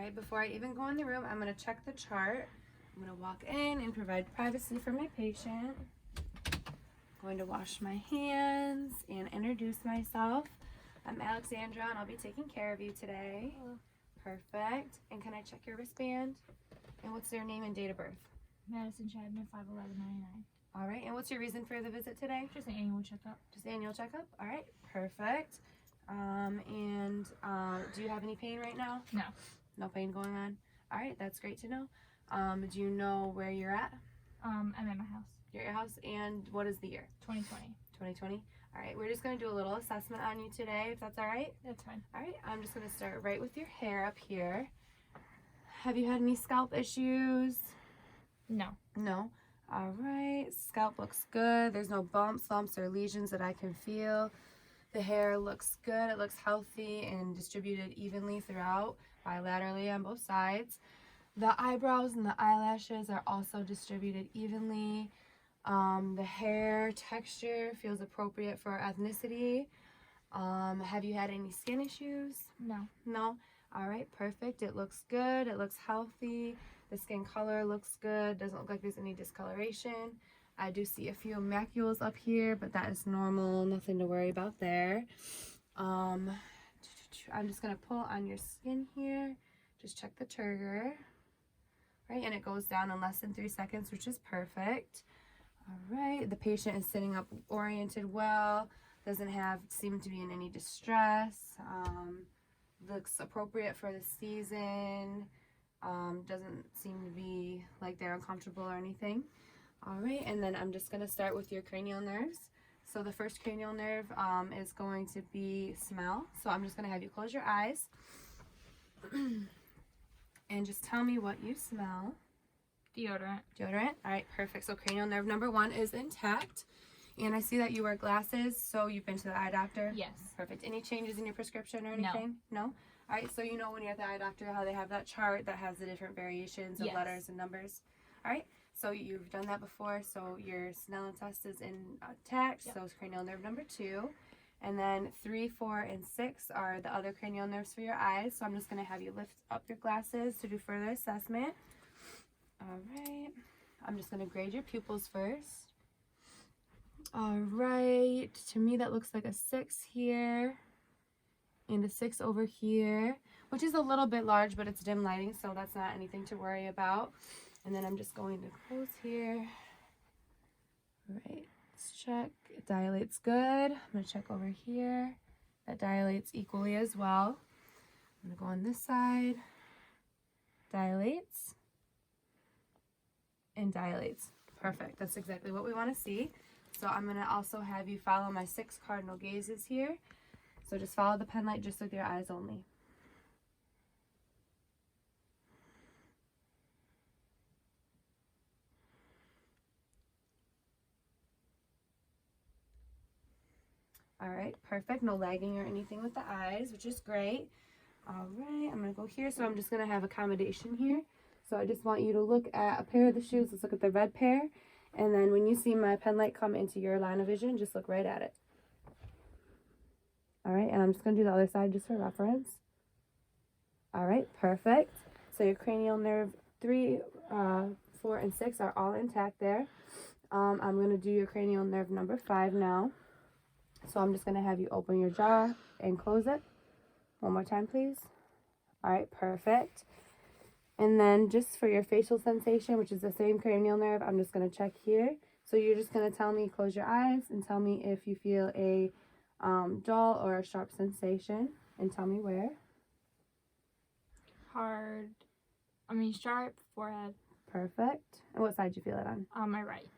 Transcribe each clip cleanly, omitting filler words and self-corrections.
right, before I even go in the room, I'm going to check the chart. I'm going to walk in and provide privacy for my patient. I'm going to wash my hands and introduce myself. I'm Alexandra, and I'll be taking care of you today. Hello. Perfect. And can I check your wristband? And what's your name and date of birth? Madison Chapman, 5'11", 99. All right. And what's your reason for the visit today? Just an annual checkup. Just annual checkup? All right. Perfect. Do you have any pain right now? No. No pain going on? All right. That's great to know. Do you know where you're at? I'm at my house. You're at your house. And what is the year? 2020. 2020. All right. We're just going to do a little assessment on you today, if that's all right. That's fine. All right. I'm just going to start right with your hair up here. Have you had any scalp issues? No. No. All right. Scalp looks good. There's no bumps, lumps, or lesions that I can feel. The hair looks good. It looks healthy and distributed evenly throughout, bilaterally on both sides. The eyebrows and the eyelashes are also distributed evenly. The hair texture feels appropriate for ethnicity. Have you had any skin issues? No. No? All right, perfect. It looks good. It looks healthy. The skin color looks good. Doesn't look like there's any discoloration. I do see a few macules up here, but that is normal. Nothing to worry about there. I'm just going to pull on your skin here. Just check the turgor. Right, and it goes down in less than 3 seconds, which is perfect. All right, the patient is sitting up oriented well. Doesn't seem to be in any distress. Looks appropriate for the season. Doesn't seem to be like they're uncomfortable or anything. All right, and then I'm just going to start with your cranial nerves. So the first cranial nerve is going to be smell. So I'm just going to have you close your eyes and just tell me what you smell. Deodorant. Deodorant. All right, perfect. So cranial nerve number 1 is intact. And I see that you wear glasses, so you've been to the eye doctor? Yes. Perfect. Any changes in your prescription or anything? No. All right, so you know when you're at the eye doctor how they have that chart that has the different variations of Yes. letters and numbers. All right, so you've done that before, so your Snellen test is intact, Yep. so it's cranial nerve number 2. And then 3, 4, and 6 are the other cranial nerves for your eyes, so I'm just going to have you lift up your glasses to do further assessment. All right, I'm just going to grade your pupils first. All right, to me that looks like a 6 here and a 6 over here, which is a little bit large, but it's dim lighting, so that's not anything to worry about. And then I'm just going to close here. All right, let's check. It dilates good. I'm going to check over here. That dilates equally as well. I'm going to go on this side. Dilates and dilates. Perfect. That's exactly what we want to see. So I'm going to also have you follow my 6 cardinal gazes here. So just follow the pen light just with your eyes only. All right, perfect. No lagging or anything with the eyes, which is great. All right, I'm going to go here. So I'm just going to have accommodation here. So I just want you to look at a pair of the shoes. Let's look at the red pair. And then when you see my pen light come into your line of vision, just look right at it. All right, and I'm just going to do the other side just for reference. All right, perfect. So your cranial nerve 3, 4, and 6 are all intact there. I'm going to do your cranial nerve number 5 now. So I'm just going to have you open your jaw and close it. One more time, please. All right, perfect. And then just for your facial sensation, which is the same cranial nerve, I'm just going to check here. So you're just going to tell me, close your eyes, and tell me if you feel a dull or a sharp sensation, and tell me where. Sharp, forehead. Perfect. And what side do you feel it on? On my right.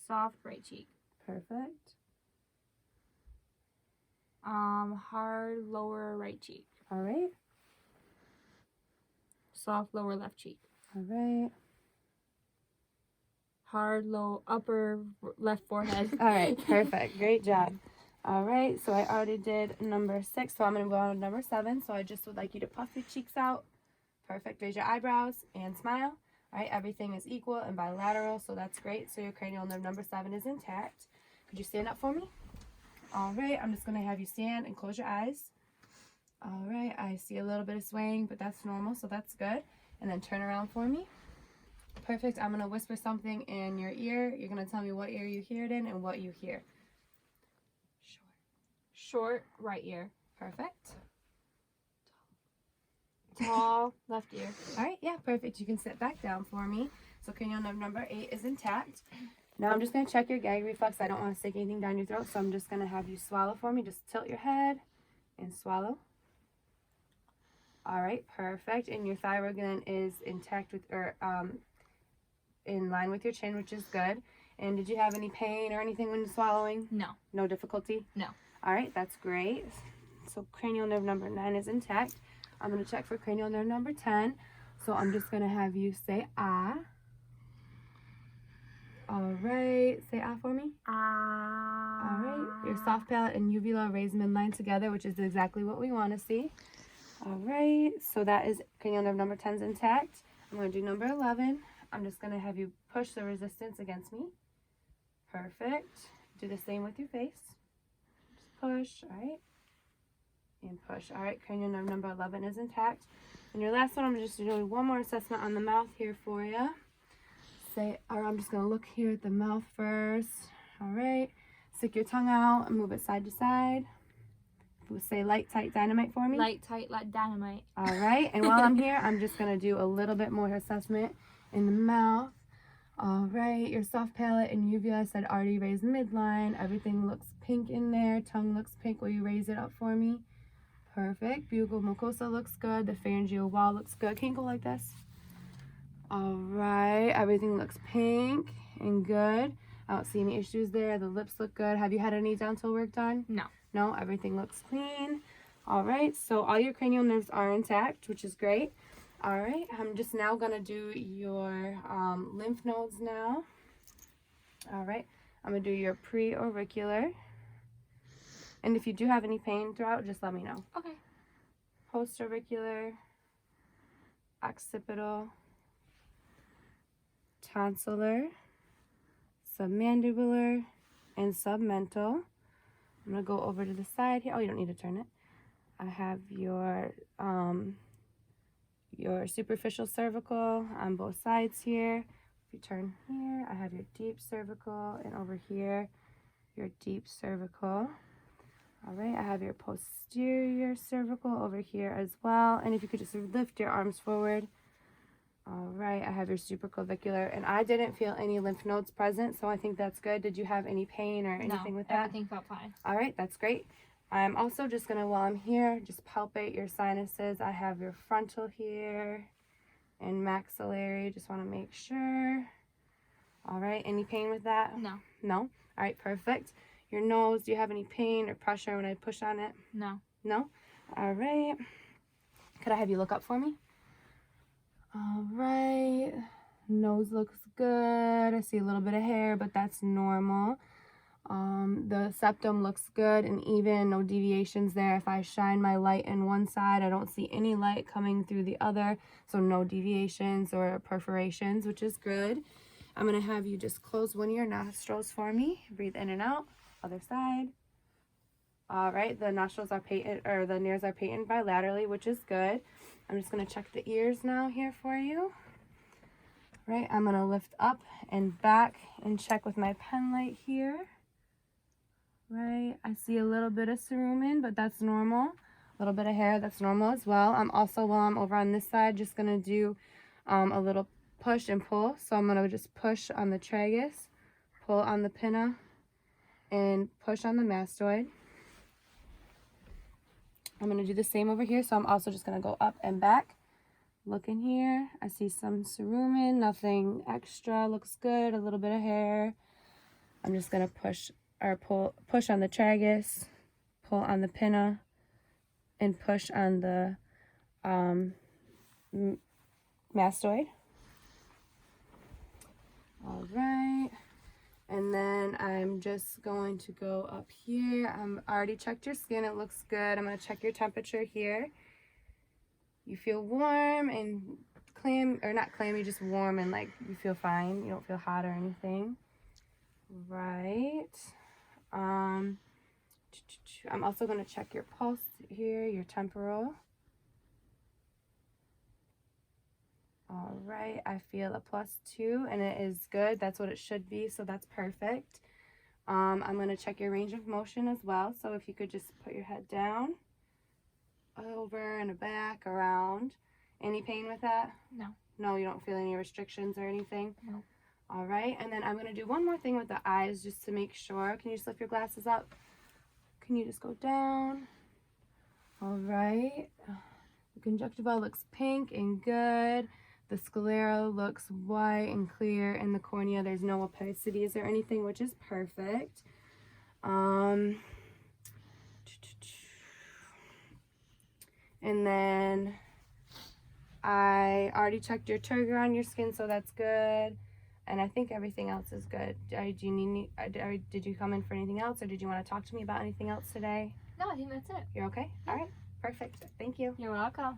Soft, right cheek. Perfect. Hard, lower right cheek. All right. Soft, lower left cheek. All right. Hard, low, upper left forehead. All right, perfect. Great job. All right, so I already did number 6, so I'm going to go on to number 7. So I just would like you to puff your cheeks out. Perfect. Raise your eyebrows and smile. All right, everything is equal and bilateral, so that's great. So your cranial nerve number 7 is intact. Could you stand up for me? All right, I'm just going to have you stand and close your eyes. All right, I see a little bit of swaying, but that's normal, so that's good. And then turn around for me. Perfect. I'm going to whisper something in your ear. You're going to tell me what ear you hear it in and what you hear. Short, right ear. Perfect. Tall, left ear. All right, yeah, perfect. You can sit back down for me. So cranial nerve number 8 is intact. Now I'm just going to check your gag reflex. I don't want to stick anything down your throat, so I'm just going to have you swallow for me. Just tilt your head and swallow. All right, perfect. And your thyroid gland is intact with, or in line with your chin, which is good. And did you have any pain or anything when swallowing? No. No difficulty? No. All right, that's great. So cranial nerve number 9 is intact. I'm going to check for cranial nerve number 10. So I'm just going to have you say ah. All right, say ah for me. Ah. All right, your soft palate and uvula raised midline together, which is exactly what we want to see. All right, so that is cranial nerve number 10 is intact. I'm going to do number 11. I'm just going to have you push the resistance against me. Perfect. Do the same with your face. Just push, all right, and push. All right, cranial nerve number 11 is intact. And your last one, I'm just doing one more assessment on the mouth here for you. I'm just going to look here at the mouth first. All right, stick your tongue out and move it side to side. Say light, tight, dynamite for me. Light, tight, like dynamite. All right, and while I'm here, I'm just going to do a little bit more assessment in the mouth. All right, your soft palate and uvula, I said already raised midline. Everything looks pink in there. Tongue looks pink. Will you raise it up for me? Perfect. Buccal mucosa looks good. The pharyngeal wall looks good. Can you go like this? All right, everything looks pink and good. I don't see any issues there. The lips look good. Have you had any dental work done? No. No, everything looks clean. All right, so all your cranial nerves are intact, which is great. All right, I'm just now going to do your lymph nodes now. All right, I'm going to do your pre-auricular. And if you do have any pain throughout, just let me know. Okay. Post-auricular, occipital, tonsillar, submandibular, and submental. I'm going to go over to the side here. Oh, you don't need to turn it. I have your superficial cervical on both sides here. If you turn here, I have your deep cervical, and over here, your deep cervical. All right, I have your posterior cervical over here as well. And if you could just lift your arms forward. All right, I have your supraclavicular, and I didn't feel any lymph nodes present, so I think that's good. Did you have any pain or anything with that? Everything felt fine. All right, that's great. I'm also just going to, while I'm here, just palpate your sinuses. I have your frontal here and maxillary. Just want to make sure. All right, any pain with that? No. No? All right, perfect. Your nose, do you have any pain or pressure when I push on it? No. No? All right. Could I have you look up for me? All right. Nose looks good. I see a little bit of hair, but that's normal. The septum looks good and even, no deviations there. If I shine my light in one side, I don't see any light coming through the other, so no deviations or perforations, which is good. I'm going to have you just close one of your nostrils for me. Breathe in and out. Other side. All right, the nostrils are patent, or the nares are patent bilaterally, which is good. I'm just going to check the ears now here for you. Right, I'm going to lift up and back and check with my pen light here. Right, I see a little bit of cerumen, but that's normal. A little bit of hair, that's normal as well. I'm also, while I'm over on this side, just going to do a little push and pull. So I'm going to just push on the tragus, pull on the pinna, and push on the mastoid. I'm going to do the same over here, so I'm also just going to go up and back. Look in here. I see some cerumen, nothing extra, looks good, a little bit of hair. I'm just going to push on the tragus, pull on the pinna, and push on the mastoid. All right. And then I'm just going to go up here. I already checked your skin. It looks good. I'm going to check your temperature here. You feel warm and not clammy, just warm and like you feel fine. You don't feel hot or anything. Right. I'm also going to check your pulse here, your temporal. All right, I feel a +2 and it is good. That's what it should be, so that's perfect. I'm going to check your range of motion as well. So if you could just put your head down, over and back, around. Any pain with that? No. No, you don't feel any restrictions or anything? No. All right, and then I'm going to do one more thing with the eyes just to make sure. Can you just lift your glasses up? Can you just go down? All right. The conjunctiva looks pink and good. The sclera looks white and clear. In the cornea, there's no opacities or anything, which is perfect. And then I already checked your turgor on your skin, so that's good. And I think everything else is good. Did you come in for anything else, or did you want to talk to me about anything else today? No, I think that's it. You're okay? All right. Perfect. Thank you. You're welcome.